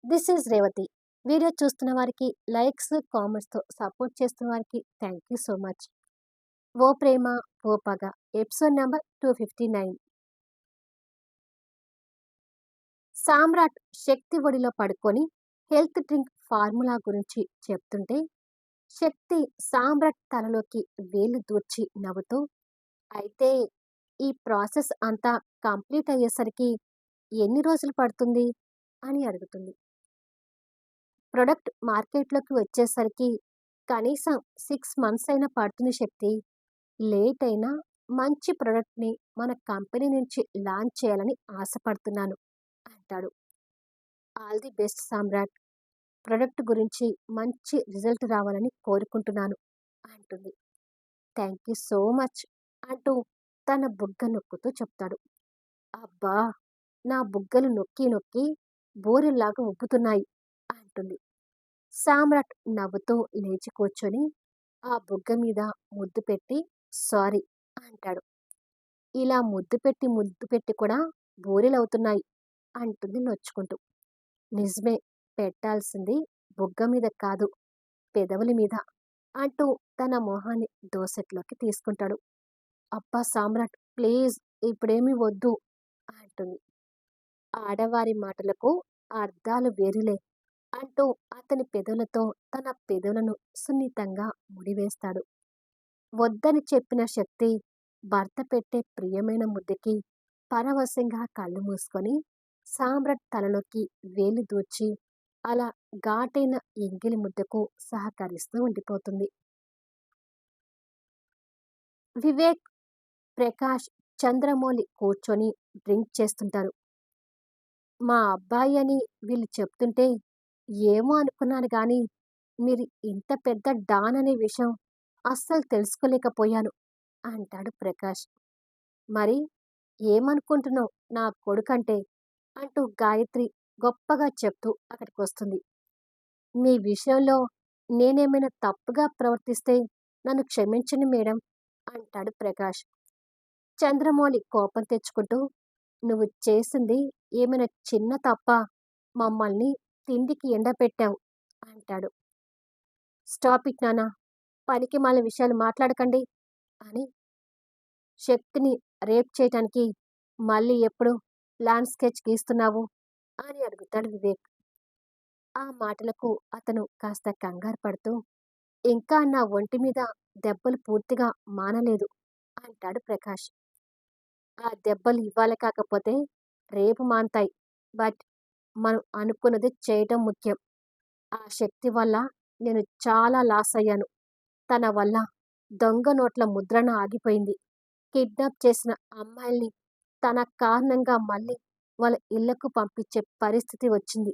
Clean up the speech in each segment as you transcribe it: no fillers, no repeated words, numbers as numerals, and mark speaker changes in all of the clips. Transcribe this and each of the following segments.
Speaker 1: This is Revathi. Video చూస్తున్న వారికి likes, కామెంట్స్‌తో support చేస్తున్న వారికి థ్యాంక్ యూ సో మచ్. 'ఓ ప్రేమ ఓ పగ' ఎపిసోడ్ నంబర్ 259. సామ్రాట్ శక్తి ఒడిలో పడుకొని హెల్త్ డ్రింక్ ఫార్ములా గురించి చెప్తుంటే, శక్తి సామ్రాట్ తలలోకి వేలు దూర్చి నవ్వుతూ, అయితే ఈ ప్రాసెస్ అంతా కంప్లీట్ అయ్యేసరికి ఎన్ని రోజులు పడుతుంది అని అడుగుతుంది. ప్రొడక్ట్ మార్కెట్‌లోకి వచ్చేసరికి కనీసం 6 మంత్స్ అయినా పడుతుంది శక్తి. లేట్ అయినా మంచి ప్రొడక్ట్‌ని మన కంపెనీ నుంచి లాంచ్ చేయాలని ఆశపడుతున్నాను అంటాడు. All the best Samrat. Product గురించి మంచి రిజల్ట్ రావాలని కోరుకుంటున్నాను అంటుంది. థ్యాంక్ యూ సో మచ్ అంటూ తన బుగ్గ నొక్కుతూ చెప్తాడు. అబ్బా! నా బుగ్గలు నొక్కి నొక్కి బూరెల్లాగా ఉబ్బుతున్నాయి అంటుంది. సామ్రాట్ నవ్వుతూ లేచి కూర్చొని ఆ బుగ్గ మీద ముద్దు పెట్టి సారీ అంటాడు. ఇలా ముద్దు పెట్టి కూడా బూరెలవుతున్నాయి అంటుంది నొచ్చుకుంటూ. నిజమే, పెట్టాల్సింది బుగ్గ మీద కాదు, పెదవుల మీద అంటూ తన మొహాన్ని దోసెట్లోకి తీసుకుంటాడు. అబ్బా సామ్రాట్ ప్లీజ్, ఇప్పుడేమీ వద్దు అంటుంది. ఆడవారి మాటలకు అర్థాలు వేరులే అంటూ అతని పెదవులతో తన పెదవులను సున్నితంగా ముడివేస్తాడు. వద్దని చెప్పిన శక్తి భర్త పెట్టే ప్రియమైన ముద్దకి పరవశంగా కళ్ళు మూసుకొని సామ్రాట్ తలలోకి వేలు దూర్చి అలా ఘాటైన ఎంగిలి ముద్దకు సహకరిస్తూ ఉండిపోతుంది. వివేక్, ప్రకాష్, చంద్రమౌళి కూర్చొని డ్రింక్ చేస్తుంటారు. మా అబ్బాయి అని వీళ్ళు చెప్తుంటే ఏమో అనుకున్నాను గాని, మీరు ఇంత పెద్ద డాన్ అనే విషయం అస్సలు తెలుసుకోలేకపోయాను అంటాడు ప్రకాష్. మరి ఏమనుకుంటున్నావు నా కొడుకంటే అంటూ గాయత్రి గొప్పగా చెప్తూ అక్కడికొస్తుంది. మీ విషయంలో నేనేమైనా తప్పుగా ప్రవర్తిస్తే నన్ను క్షమించండి మేడం అంటాడు ప్రకాష్. చంద్రమౌళి కోపం తెచ్చుకుంటూ, నువ్వు చేసింది ఏమైనా చిన్న తప్పా? మమ్మల్ని తిండికి ఎండపెట్టావు అంటాడు. స్టాప్ ఇట్ నాన్న, పనికిమాలిన విషయాలు మాట్లాడకండి అని శక్తిని రేప్ చేయటానికి మళ్ళీ ఎప్పుడు ప్లాన్ స్కెచ్ గీస్తున్నావు అని అడుగుతాడు వివేక్. ఆ మాటలకు అతను కాస్త కంగారు పడుతూ, ఇంకా నా ఒంటి మీద దెబ్బలు పూర్తిగా మానలేదు అంటాడు ప్రకాష్. ఆ దెబ్బలు ఇవాళ కాకపోతే రేపు మాన్తాయి. బట్ మనం అనుకున్నది చేయటం ముఖ్యం. ఆ శక్తి వల్ల నేను చాలా లాస్ అయ్యాను. తన వల్ల దొంగ నోట్ల ముద్రణ ఆగిపోయింది. కిడ్నాప్ చేసిన అమ్మాయిల్ని తన కారణంగా మళ్ళీ వాళ్ళ ఇళ్లకు పంపించే పరిస్థితి వచ్చింది.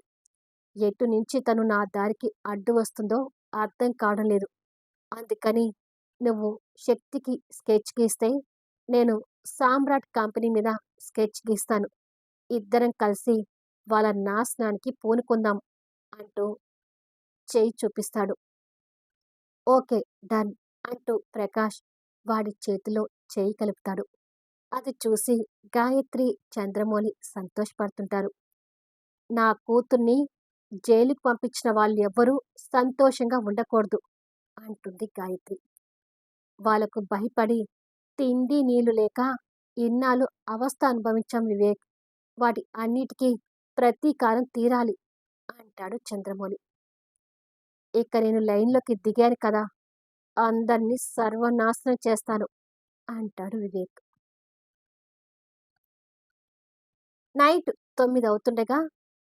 Speaker 1: ఎటు నుంచి తను నా దారికి అడ్డు వస్తుందో అర్థం కావడం లేదు. అందుకని నువ్వు శక్తికి స్కెచ్ గీస్తే నేను సామ్రాట్ కంపెనీ మీద స్కెచ్ గీస్తాను. ఇద్దరం కలిసి వాళ్ళ నాశనానికి పూనుకుందాం అంటూ చేయి చూపిస్తాడు. ఓకే, డన్ అంటూ ప్రకాష్ వాడి చేతిలో చేయి కలుపుతాడు. అది చూసి గాయత్రి, చంద్రమౌళి సంతోషపడుతుంటారు. నా కూతుర్ని జైలుకి పంపించిన వాళ్ళెవ్వరూ సంతోషంగా ఉండకూడదు అంటుంది గాయత్రి. వాళ్లకు భయపడి తిండి నీళ్లు లేక ఇన్నాళ్ళు అవస్థ అనుభవించాం వివేక్. వాటి అన్నిటికీ ప్రతీకారం తీరాలి అంటాడు చంద్రమౌళి. ఇక నేను లైన్లోకి దిగాను కదా, అందర్నీ సర్వనాశనం చేస్తాను అంటాడు వివేక్. నైట్ 9 అవుతుండగా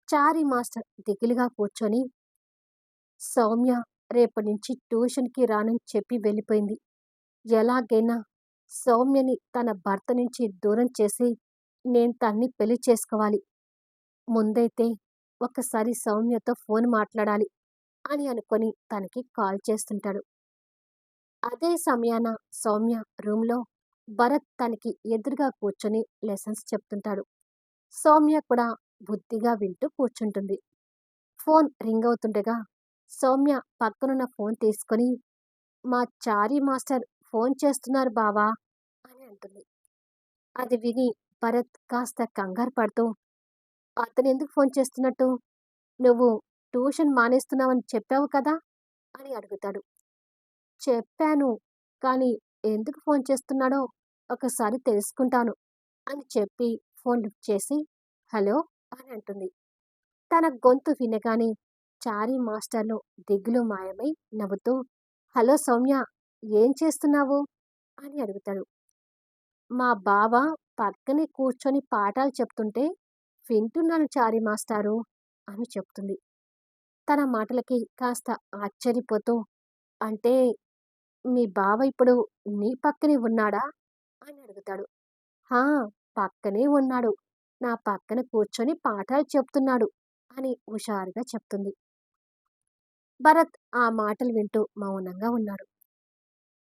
Speaker 1: చారీ మాస్టర్ దిగులుగా కూర్చొని, సౌమ్య రేపటి నుంచి ట్యూషన్‌కి రానని చెప్పి వెళ్ళిపోయింది. ఎలాగైనా సౌమ్యని తన భర్త నుంచి దూరం చేసి నేను తన్ని పెళ్లి చేసుకోవాలి. ముందైతే ఒక్కసారి సౌమ్యతో ఫోన్ మాట్లాడాలి అని అనుకొని తనకి కాల్ చేస్తుంటాడు. అదే సమయాన సౌమ్య రూమ్‌లో భరత్ తనకి ఎదురుగా కూర్చొని లెసన్స్ చెప్తుంటాడు. సౌమ్య కూడా బుద్ధిగా వింటూ కూర్చుంటుంది. ఫోన్ రింగ్ అవుతుండగా సౌమ్య పక్కనున్న ఫోన్ తీసుకొని, మా చారీ మాస్టర్ ఫోన్ చేస్తున్నారు బావా అని అంటుంది. అది విని భరత్ కాస్త కంగారు పడుతూ, అతనెందుకు ఫోన్ చేస్తున్నట్టు నువ్వు ట్యూషన్ మానేస్తున్నావని చెప్పావు కదా! అని అడుగుతాడు. చెప్పాను. కానీ ఎందుకు ఫోన్ చేస్తున్నాడో ఒకసారి తెలుసుకుంటాను అని చెప్పి ఫోన్ లిఫ్ట్ చేసి, హలో అని అంటుంది. తన గొంతు వినగానే చారీ మాస్టర్‌లో దిగులు మాయమై నవ్వుతూ, హలో సౌమ్య, ఏం చేస్తున్నావు? అని అడుగుతాడు. మా బావ పక్కనే కూర్చొని పాఠాలు చెప్తుంటే వింటున్నాను చారీ మాస్టారు అని చెప్తుంది. తన మాటలకి కాస్త ఆశ్చర్యపోతూ, అంటే మీ బావ ఇప్పుడు నీ పక్కనే ఉన్నాడా? అని అడుగుతాడు. హా! పక్కనే ఉన్నాడు. నా పక్కన కూర్చొని పాఠాలు చెప్తున్నాడు అని హుషారుగా చెప్తుంది. భరత్ ఆ మాటలు వింటూ మౌనంగా ఉన్నాడు.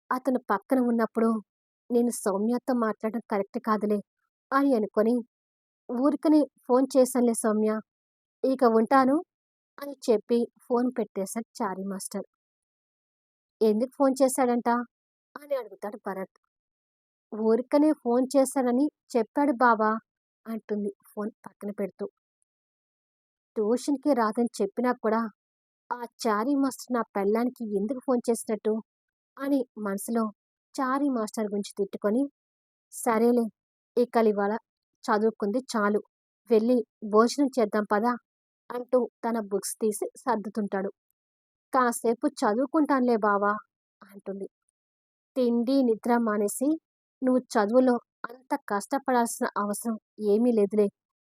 Speaker 1: అతను పక్కన ఉన్నప్పుడు నేను సౌమ్యతో మాట్లాడడం కరెక్ట్ కాదులే అని అనుకొని ఊరికనే ఫోన్ చేశానులే సౌమ్య. ఇక ఉంటాను అని చెప్పి ఫోన్ పెట్టేశాడు చారీ మాస్టర్. ఎందుకు ఫోన్ చేశాడంట? అని అడుగుతాడు భరత్. ఊరికనే ఫోన్ చేశానని చెప్పాడు బావ అంటుంది ఫోన్ పక్కన పెడుతూ. ట్యూషన్‌కి రాదని చెప్పినా కూడా ఆ చారీ మాస్టర్ నా పెళ్ళానికి ఎందుకు ఫోన్ చేసినట్టు అని మనసులో చారీ మాస్టర్ గురించి తిట్టుకొని, సరేలే ఇకలివాళ చదువుకుంది చాలు. వెళ్ళి భోజనం చేద్దాం పదా అంటూ తన బుక్స్ తీసి సర్దుతుంటాడు. కాసేపు చదువుకుంటానులే బావా అంటుంది. తిండి, నిద్ర మానేసి నువ్వు చదువులో అంత కష్టపడాల్సిన అవసరం ఏమీ లేదులే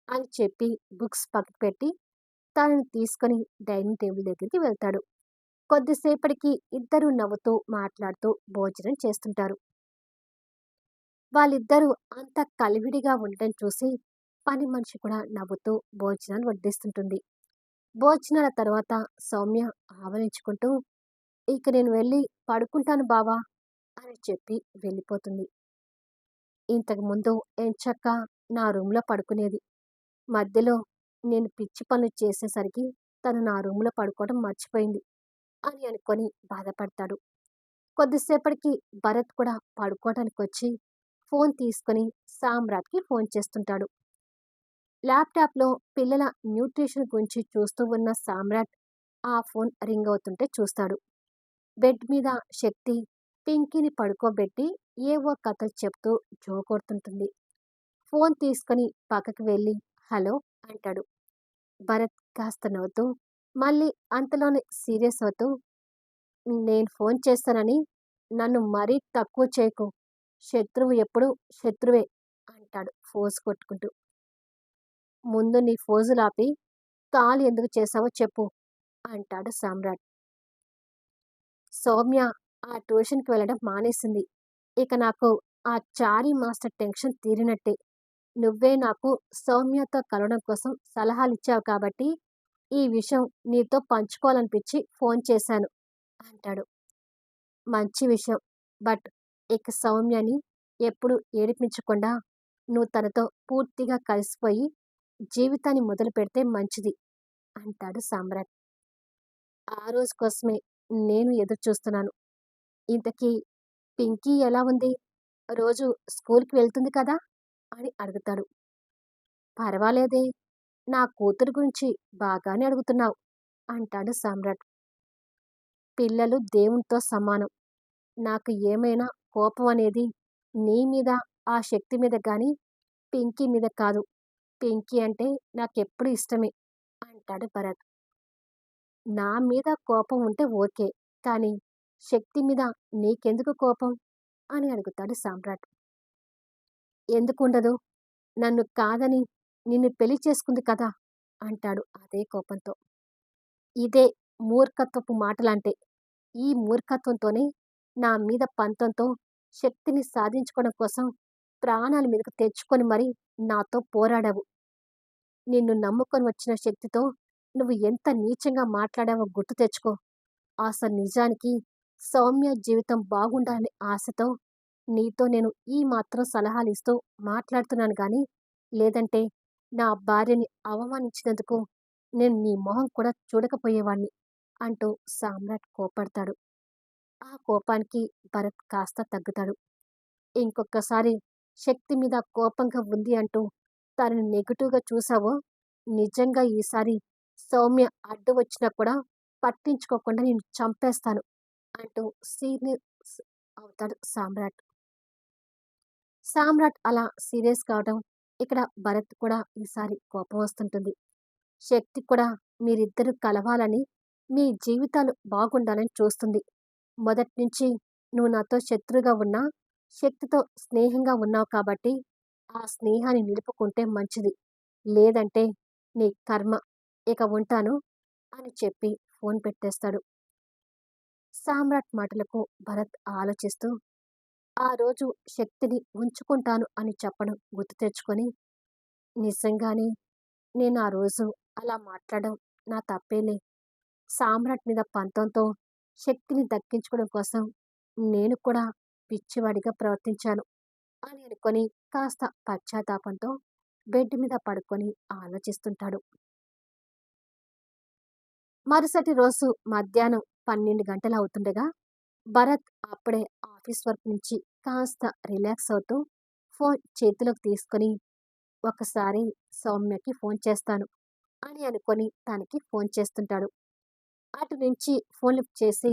Speaker 1: అని చెప్పి బుక్స్ పక్కకు పెట్టి తనని తీసుకొని డైనింగ్ టేబుల్ దగ్గరికి వెళ్తాడు. కొద్దిసేపటికి ఇద్దరూ నవ్వుతూ, మాట్లాడుతూ భోజనం చేస్తుంటారు. వాళ్ళిద్దరూ అంత కలివిడిగా ఉండటం చూసి పని మనిషి కూడా నవ్వుతూ భోజనాలు వడ్డిస్తుంటుంది. భోజనాల తర్వాత సౌమ్య ఆవలించుకుంటూ, ఇక నేను వెళ్ళి పడుకుంటాను బావా అని చెప్పి వెళ్ళిపోతుంది. ఇంతకుముందు ఎంచక్కా నా రూమ్‌లో పడుకునేది. మధ్యలో నేను పిచ్చి పనులు చేసేసరికి తను నా రూమ్‌లో పడుకోవడం మర్చిపోయింది అని అనుకొని బాధపడతాడు. కొద్దిసేపటికి భరత్ కూడా పడుకోవడానికొచ్చి ఫోన్ తీసుకొని సామ్రాట్‌కి ఫోన్ చేస్తుంటాడు. ల్యాప్‌టాప్‌లో పిల్లల న్యూట్రిషన్ గురించి చూస్తూ ఉన్న సామ్రాట్ ఆ ఫోన్ రింగ్ అవుతుంటే చూస్తాడు. బెడ్ మీద శక్తి పింకీని పడుకోబెట్టి ఏవో కథలు చెప్తూ జోకొడుతుంటుంది. ఫోన్ తీసుకొని పక్కకి వెళ్ళి హలో అంటాడు. భరత్ కాస్త నవ్వుతూ మళ్ళీ అంతలోనే సీరియస్ అవుతూ, నేను ఫోన్ చేస్తానని నన్ను మరీ తక్కువ చేయకు. శత్రువు ఎప్పుడూ శత్రువే అంటాడు ఫోజు కొట్టుకుంటూ. ముందు నీ ఫోజులాపి కాల్ ఎందుకు చేశావో చెప్పు అంటాడు సామ్రాట్. సౌమ్య ఆ ట్యూషన్‌కి వెళ్ళడం మానేసింది. ఇక నాకు ఆ చారీ మాస్టర్ టెన్షన్ తీరినట్టే. నువ్వే నాకు సౌమ్యతో కలవడం కోసం సలహాలిచ్చావు కాబట్టి, ఈ విషయం నీతో పంచుకోవాలనిపించి ఫోన్ చేశాను అంటాడు. మంచి విషయం. బట్ ఇక సౌమ్యని ఎప్పుడు ఏడిపించకుండా నువ్వు తనతో పూర్తిగా కలిసిపోయి జీవితాన్ని మొదలుపెడితే మంచిది అంటాడు సామ్రాట్. ఆ రోజు కోసమే నేను ఎదురు చూస్తున్నాను. ఇంతకీ పింకీ ఎలా ఉంది? రోజు స్కూల్‌కి వెళ్తుంది కదా! అని అడుగుతాడు. పర్వాలేదే. నా కూతురు గురించి బాగానే అడుగుతున్నావు అంటాడు సామ్రాట్. పిల్లలు దేవునితో సమానం. నాకు ఏమైనా కోపం అనేది నీ మీద, ఆ శక్తి మీద గాని, పింకీ మీద కాదు. పింకీ అంటే నాకెప్పుడూ ఇష్టమే అంటాడు భరత్. నా మీద కోపం ఉంటే ఓకే. కానీ శక్తి మీద నీకెందుకు కోపం? అని అడుగుతాడు సామ్రాట్. ఎందుకుండదు? నన్ను కాదని నిన్ను పెళ్లి చేసుకుంది కదా! అంటాడు అదే కోపంతో. ఇదే మూర్ఖత్వపు మాటలంటే. ఈ మూర్ఖత్వంతోనే నా మీద పంతంతో శక్తిని సాధించుకోవడం కోసం ప్రాణాల మీదకు తెచ్చుకొని మరీ నాతో పోరాడావు. నిన్ను నమ్ముకొని వచ్చిన శక్తితో నువ్వు ఎంత నీచంగా మాట్లాడావో గుర్తు తెచ్చుకో. అసలు నిజానికి సౌమ్య జీవితం బాగుండాలనే ఆశతో నీతో నేను ఈ మాత్రం సలహాలిస్తూ మాట్లాడుతున్నాను గానీ, లేదంటే నా భార్యని అవమానించినందుకు నేను నీ మొహం కూడా చూడకపోయేవాణ్ణి అంటూ సామ్రాట్ కోప్పడతాడు. ఆ కోపానికి భరత్ కాస్త తగ్గుతాడు. ఇంకొక్కసారి శక్తి మీద కోపంగా ఉంది అంటూ తనని నెగెటివ్‌గా చూసావో, నిజంగా ఈసారి సౌమ్య అడ్డు వచ్చినా కూడా పట్టించుకోకుండా నేను చంపేస్తాను అంటూ సీరియస్ అవుతాడు సామ్రాట్. సామ్రాట్ అలా సీరియస్ కావడం ఇక్కడ భరత్ కూడా ఈసారి కోపం వస్తుంటుంది. శక్తి కూడా మీరిద్దరూ కలవాలని, మీ జీవితాలు బాగుండాలని చూస్తుంది. మొదట్నుంచి నువ్వు నాతో శత్రువుగా ఉన్నా, శక్తితో స్నేహంగా ఉన్నావు కాబట్టి, ఆ స్నేహాన్ని నిలుపుకుంటే మంచిది. లేదంటే నీ కర్మ. ఇక ఉంటాను అని చెప్పి ఫోన్ పెట్టేస్తాడు. సామ్రాట్ మాటలకు భరత్ ఆలోచిస్తూ, ఆ రోజు శక్తిని ఉంచుకుంటాను అని చెప్పడం గుర్తు తెచ్చుకొని, నిజంగానే నేను ఆ రోజు అలా మాట్లాడడం నా తప్పేలే. సామ్రాట్ మీద పంతంతో శక్తిని దక్కించుకోవడం కోసం నేను కూడా పిచ్చివాడిగా ప్రవర్తించాను అని అనుకొని కాస్త పశ్చాత్తాపంతో బెడ్ మీద పడుకొని ఆలోచిస్తుంటాడు. మరుసటి రోజు మధ్యాహ్నం 12 గంటలవుతుండగా భరత్ అప్పుడే ఆఫీస్ వర్క్ నుంచి కాస్త రిలాక్స్ అవుతూ ఫోన్ చేతిలోకి తీసుకొని ఒకసారి సౌమ్యకి ఫోన్ చేస్తాను అని అనుకొని తనకి ఫోన్ చేస్తుంటాడు. అటు నుంచి ఫోన్ లిఫ్ట్ చేసి,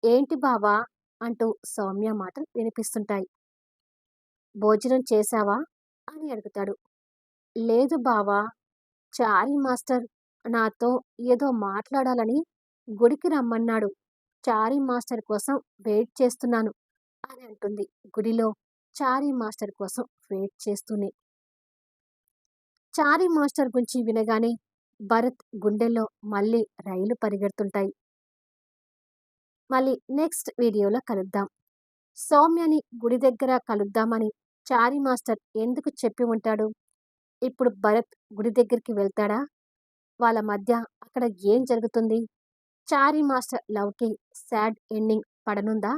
Speaker 1: ఏంటి బావా అంటూ సౌమ్య మాటలు వినిపిస్తుంటాయి. భోజనం చేశావా అని అడుగుతాడు. లేదు బావా, చారీ మాస్టర్ నాతో ఏదో మాట్లాడాలని గుడికి రమ్మన్నాడు. చారీ మాస్టర్ కోసం వెయిట్ చేస్తున్నాను అని అంటుంది. గుడిలో చారీ మాస్టర్ కోసం వెయిట్ చేస్తూనే. చారీ మాస్టర్ గురించి వినగానే భరత్ గుండెల్లో మళ్ళీ రైలు పరిగెడుతుంటాయి. మళ్ళీ నెక్స్ట్ వీడియోలో కలుద్దాం. సౌమ్యని గుడి దగ్గర కలుద్దామని చారీ మాస్టర్ ఎందుకు చెప్పి ఉంటాడు? ఇప్పుడు భరత్ గుడి దగ్గరికి వెళ్తాడా? వాళ్ళ మధ్య అక్కడ ఏం జరుగుతుంది? చారీ మాస్టర్ లవ్‌కి సాడ్ ఎండింగ్ పడనుందా?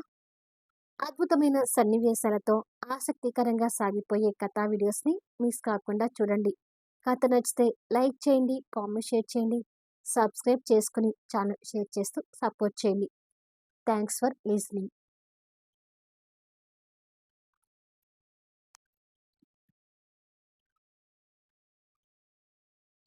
Speaker 1: అద్భుతమైన సన్నివేశాలతో ఆసక్తికరంగా సాగిపోయే కథా వీడియోస్‌ని మిస్ కాకుండా చూడండి. కథ నచ్చితే లైక్ చేయండి, కామెంట్ షేర్ చేయండి, సబ్స్క్రైబ్ చేసుకొని ఛానల్ షేర్ చేస్తూ సపోర్ట్ చేయండి. Thanks for listening.